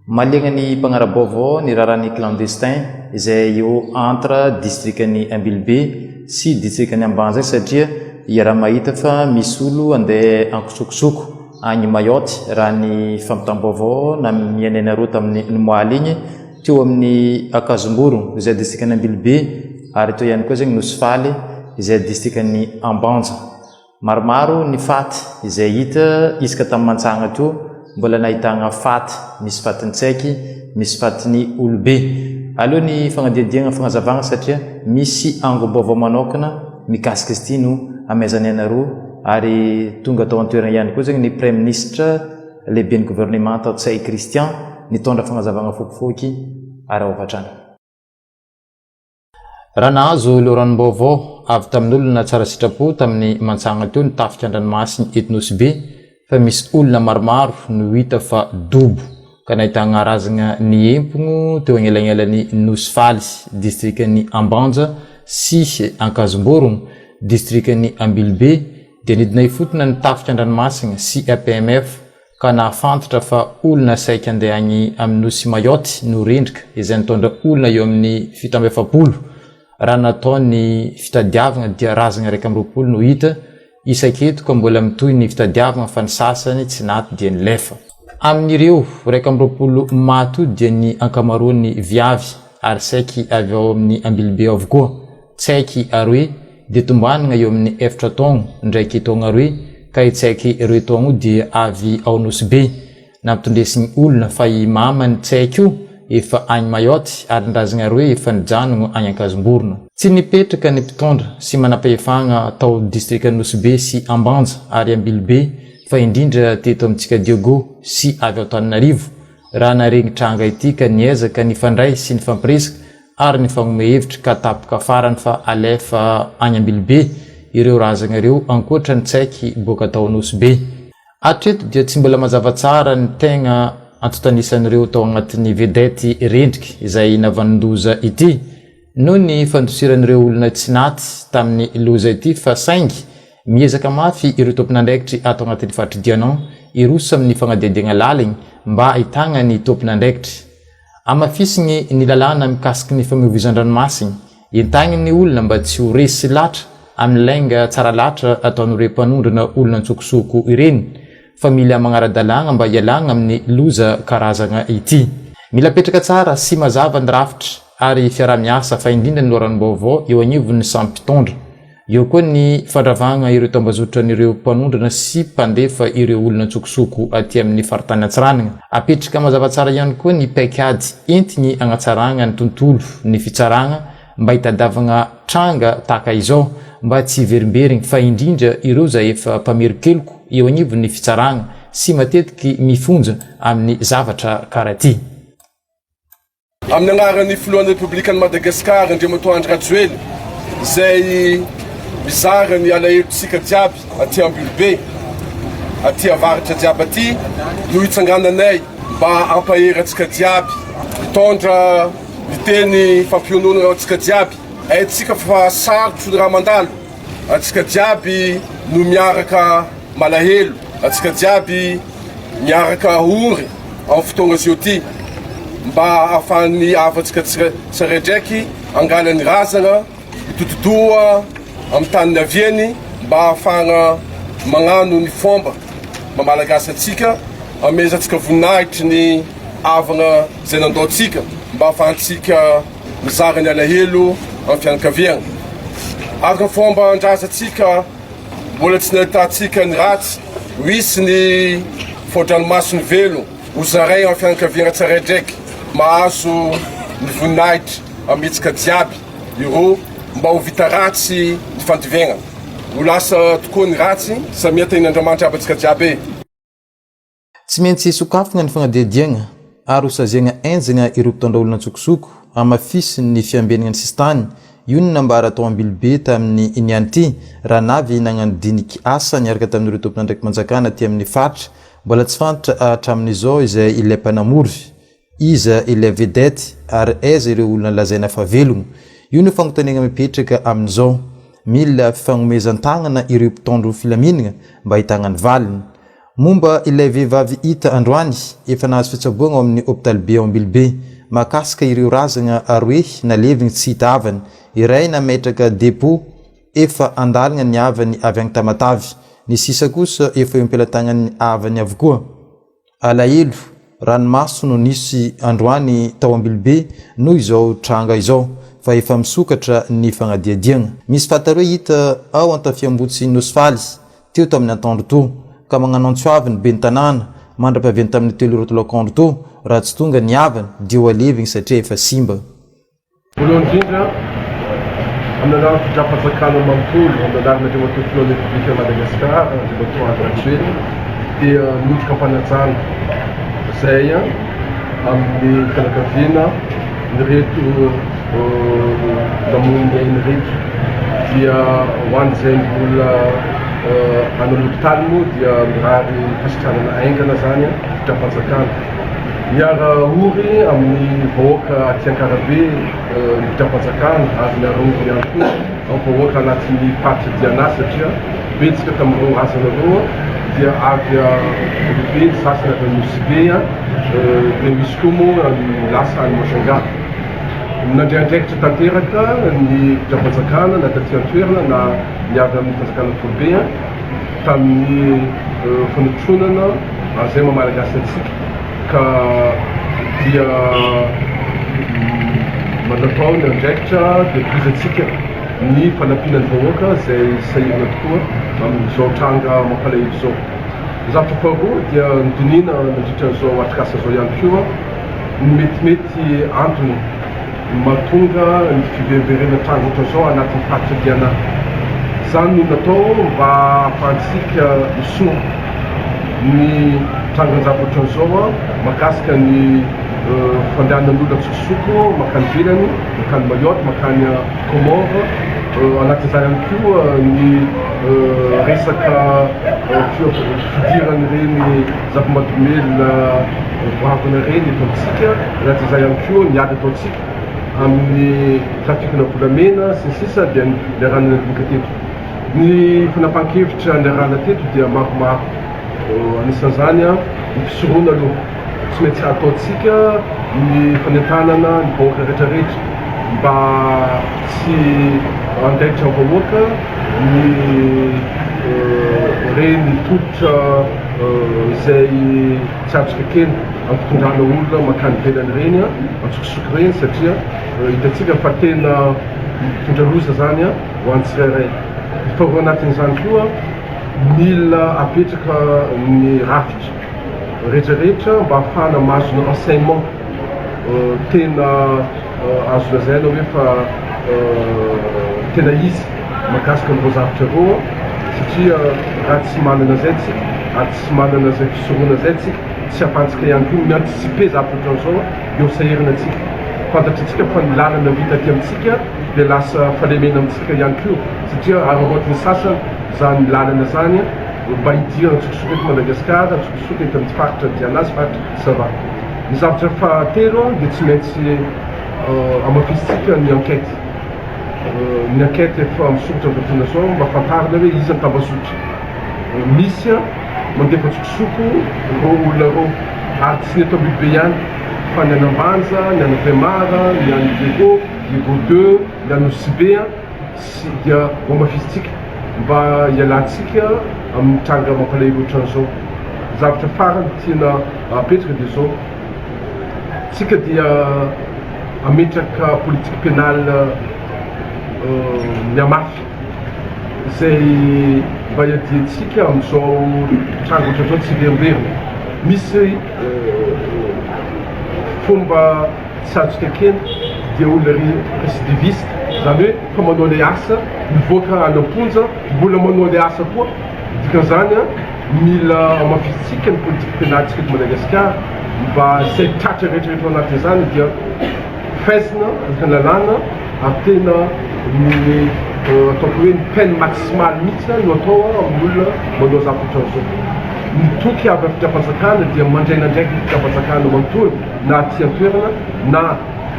Malegna ny mpagnara-baovao ny raran'ny clandestin izay eo entre districtn'ny Ambilobe sy districtn'ny Ambanja satria iaraha mahita fa misy olo andeha ankosokosoko any Mayotte raha ny fampitam-baovao na mianenareo tamin'ny moaly igny teo amin'ny Ankazomboro izay districtn'ny Ambilobe ary teo ihany koa zegny Nosy Faly izay districtn'ny Ambanja. Maromaro ny faty izay hita isaka tamin'ny mantsagna teo mbola nahitagna faty, misy fatin'ny tsaiky, misy fatin'ny olobe. Aleo ny fagnadiadiagna fagnazavagna satria misy angom-baovao manokana mikasika izy ity no amezany anareo ary tonga tao an-toerana ihany koa zegny ny premier ministre lehiben'ny gouvernement tao tsay Christian nitondra fagnazavagna fokifoky ary aovatrana. Raha nahazo loaranom-baovao avy tamin'olona tsara sitrapo tamin'ny mantsagna teo nitafika an-dranomasiny eto Nosy Be fa misy olona maromaro no hita fa dobo ka nahitagna razana ny empogno teo anelanelan'ny Nosy Faly Districtn'ny Ambanja sy Ankazomboro Districtn'ny Ambilobe dia nidinay fotona nitafika an-dranomasina sy APMF ka nahafantatra fa olona saiky andeha agny amin'ny Nosy Mayotte no rendrika izay nitondra olona eo amin'ny 770 raha nataony fitadiavagna dia razana 120 no hita isaketo ka mbola mitoy ny fitadiavagna fa ny sasany tsy naty dia nilefa. Amin'ireo 120 maty dia ny ankamaroany viavy ary saiky avy ao amin'ny Ambilobe avokoa. Tsaiky aroe dia tombanana eo amin'ny 4 taogno ndraiky taogno aroe ka tsaiky 2 taogno dia avy ao Nosy Be nampitondresiny olona fa i mamany tsaiky io efa any Mayotte ary ndrazana aroe efa nijanogno any Ankazomborona. Tsy nipetraka ny mpitondra sy manam-pahefagna tao districtn'ny Nosy Be sy Ambanja ary Ambilobe fa indrindra teto amintsika Diogo sy avy ao Tamin'olona raha naregny tranga ity ka niezaka ny fandray sy ny fampiresaka ary ny fagnome hevitra ka tapoka farany fa alefa any Ambilobe ireo razanareo ankoatra ny tsaiky boka tao Nosy Be. Hatreto dia tsy mbola mazava tsara ny tegna antotanisan'ireo tao agnatin'ny vedety rendrika izay navanondoza ity noho ny fandosiran'ireo olona tsy naty tamin'ny loza ity fa saingy miezaka mafy ireo tompon'andraikitry atao agnatin'ny fatridianao irosa amin'ny fagnadiadiagna laliny mba ahitagna ny tompon'andraikitry. Amafisiny ny lalàna mikasiky ny fameovizan-dranomasiny entagny ny olona mba tsy ho resy latra amin'ny lainga tsara latra ataon'ireo mpanondrana olona antsokosoko ireny fa mila magnara-dalàgna mba hialana amin'ny loza karazagna ity. Mila petraka tsara sy mazava ny rafitra ary fiara-miasa fa indrindra ny loaranom-baovao eo agnivon'ny sampitondra. Eo koa ny fandravagna ireo tambazotran'ireo mpanondrana sy mpandefa ireo olona antsokosoko aty amin'ny faritany atsaranana. Apetraka mazava tsara ihany koa ny paikady entigny agnatsaragna ny tontolo ny fitsaragna mba hitadiavagna tranga tahaka izao mba tsy verimberigny fa indrindra ireo zay efa mpamerokeloko eo agnivon'ny fitsaragna sy matetiky mifonja amin'ny zavatra karaha-ty. Amin'ny agnaran'ny filohan'ny Republikan'i Madagasikara Andriamatoandry Rajoely izay mizara ny alahelo-tsika jiaby aty Ambilobe aty avaratra jiaby aty no hitsangananay mba ampahery atsika jiaby hitondra ny teny fampionona atsika jiaby aitsika fa sarotro ny raha mandalo atsika jiaby no miaraka malahelo atsika jiaby miaraka ory amin'ny fotoagna zio ty mba ahafahan'ny avatsika tsiraidraiky angalany razana itototoa amin'ny tany aviany mba ahafahana magnano ny fomba mamalagasy atsika amezatsika voninahitry ny avana zay nandaotsika mba ahafahantsika mizara ny alahelo amin'ny fianakaviagna. Araka fomba andrazatsika mbola tsy nahitatsika ny ratsy misy ny fodranomasony velo hozaray amin'ny fianakaviagna tsiraidraiky mahazo ny voninahitry ametsika jiaby ireo mba ho vita ratsy ny fandiviagna ho lasa tokoa ny ratsy samia tenin'Andriamanitra abatsika jiaby. Tsy maintsy sokafagna ny fagnadiadiagna ary hosaziagna enjagna ireo mpitondra olona antsokosoko amafisiny ny fiambenagna ny sistany io ny nambara tao Ambilobe tamin'ny iniany ity raha navy nagnano diniky asa niaraka tamin'ireo tompon'andraiky manjakana aty amin'ny faritra mbola tsy fantatra hatramin'izao izay ilay mpanamory iza ilay vedety ary aiza ireo olona lazaina fa velogno. Io no fagnontaniagna mipetraka amin'izao mila fagnomezan-tagnana ireo mpitondro filaminagna mba hitagna ny valiny. Momba ilay vehivavy hita androany efa nahazo fitsaboana amin'ny hôpital be Ambilobe makasika ireo razana aroe nalevigny tsy hita avany. Iray nametraka depo efa andalina ny avany avy any Tamatavy, ny sisa kosa efa impelatagnan'ny avany avokoa. Alahelo ranomaso no nisy androany tao Ambilobe noho izao tranga izao fa efa misokatra ny fagnadiadiagna. Misy fataroe hita ao antafiambotsy Nosy Faly teo tamin'ny antandro to ka magnano antsoaviny be ny tanàna mandrapaviany tamin'ny telo rotolakandro to raha tsy tonga ny avany dia ho alevigny satria efa simba. Voalohany indrindra aminareo fitrapanjakana manontolo aminareo andriamantoa filohan'ny Republika Madagasikara andriamantoa Ankazomboro dia miditra kampanajana zay amin'ny fianakaviana nyreto namoniny ainy reto dia hoan'izay mbola any l'hôpital moa dia mirary fisitrarana aingana zany fitrapanjakana. Miara ory amin'ny vahoaka aty Ankarabe ny fitrapanjakana ary miara ory ihany koa amin'ny vahoaka anatin'ny party Hialana satria betsaka tamin'ireo razanareo dia avy Olobe ny sasany avy Nosy Be dia misy koa moa ny lasa any Masanga. Nandriandraikitra tanteraka ny fitrapanjakana na taty an-toerana na miavy amin'ny fanjakana Olobe tamin'ny fanotronana zay mamalagasy antsika ka dia manatao ny andraikitra dia prizatsika ny fanampianan'ny vahoaka zay sahirana tokoa amin'izao tranga mampalahelo izao. Zavatra faharoa dia nidinina nandritra an'izao atrikasa zao ihany koa ny metimety antony mahatonga ny fiverimberena tranga ohatran'izao anatin'ny faritra Hialana. Zany no natao mba ahafahantsika misoa ny trangan-java ohatran'izao mahakasika ny fandehanan'olona tsokosoko makany ivelany, makany Mayotte, makany Komoro, anatin'izany ihany koa ny resaka fidiran'ireny zava-mahadomelina voavina ireny eto amintsika, anatin'izay ihany koa ny ady ataontsika amin'ny trafikina volamena sy ny sisa dia ny leranana teto. Ny fanapahan-kevitra anderana teto dia maromaro. Anisan'izany ny fisoroana aloha tsy maintsy ataontsika ny fanentanana ny vahoaka rehetrarehetra mba tsy andaitra vahoaka ny reny tolotra izay tsy azoka kely amin'ny fitondrana olona makany ivelany reny antsokosoko reny satria hitantsika fa tena mitondra loza zany ho an'ny tsirairay. Faharoa anatin'izany koa mila apetraka ny rafitra rehetrarehetra mba ahafahana mahazo ny enseignement tena azo lazaina hoe fa tena izy mahakasika an'ireo zavatra ireo satria raha tsy manana zay tsika ary tsy manana zay fisoroana zay tsika tsy ahafahantsika ihany koa miantisipe zavatra ohatran'izao eo sahirana atsika. Fantatritsika fa ny lalana vita aty amintsika dia lasa fahalemena amintsika ihany koa satria ararotin'ny sasany zany lalana zany mba hidirana tsokosoko eto Madagasikara, tsokosoko eto amin'ny faritra Hialana sy faritra Sava. Ny zavatra fahatelo dia tsy maintsy amafisitsika ny enquête. Ny enquête efa misoritra amin'ny fotoana zao mba fantarina hoe iza ny tambazotra. Misy mandefa tsokosoko ireo olona ireo ary tsy ny eto Ambilobe ihany fa ny Anambanja, ny Anavemara, ny Amin'ireo, ny Godeux, ny Nosy Be dia amafisitsika mba hialantsika amin'ny tranga mampalahelo ohatran'izao. Zavatra farany tiana apetraka dia zao tsika dia ametraka politique pénale miamafy zay mba hiadiantsika amin'izao tranga ohatran'izao tsy verimberina. Misy fomba tsy azoka kely dia olona récidiviste zany hoe fa manao le asa mivoaka any am-ponja mbola manao le asa koa. Dikan'izany mila amafisitsika ny politique pénale tsika eto Madagasikara mba zay tratra rehetrarehetra anatin'izany dia faizina ny lalàna ary tena ny ataoko hoe ny peine maximale mihitsy no atao amin'olona manao zavatra ohatran'izao. Ny toky avy amin'ny fitrapanjakana dia mandraina ndraiky ny fitrapanjakana manontolo na aty an-toerana na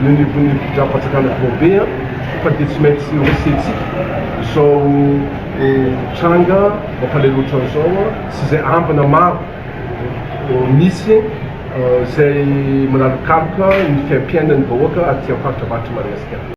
ny nivon'ny fitrapanjakana Be fa dia tsy maintsy resetsika izao tranga mampalelotra an'izao sy zay ambina maro misy zay manalokaloka ny fiampiainan'ny vahoaka aty amin'ny faritra Madagasikara.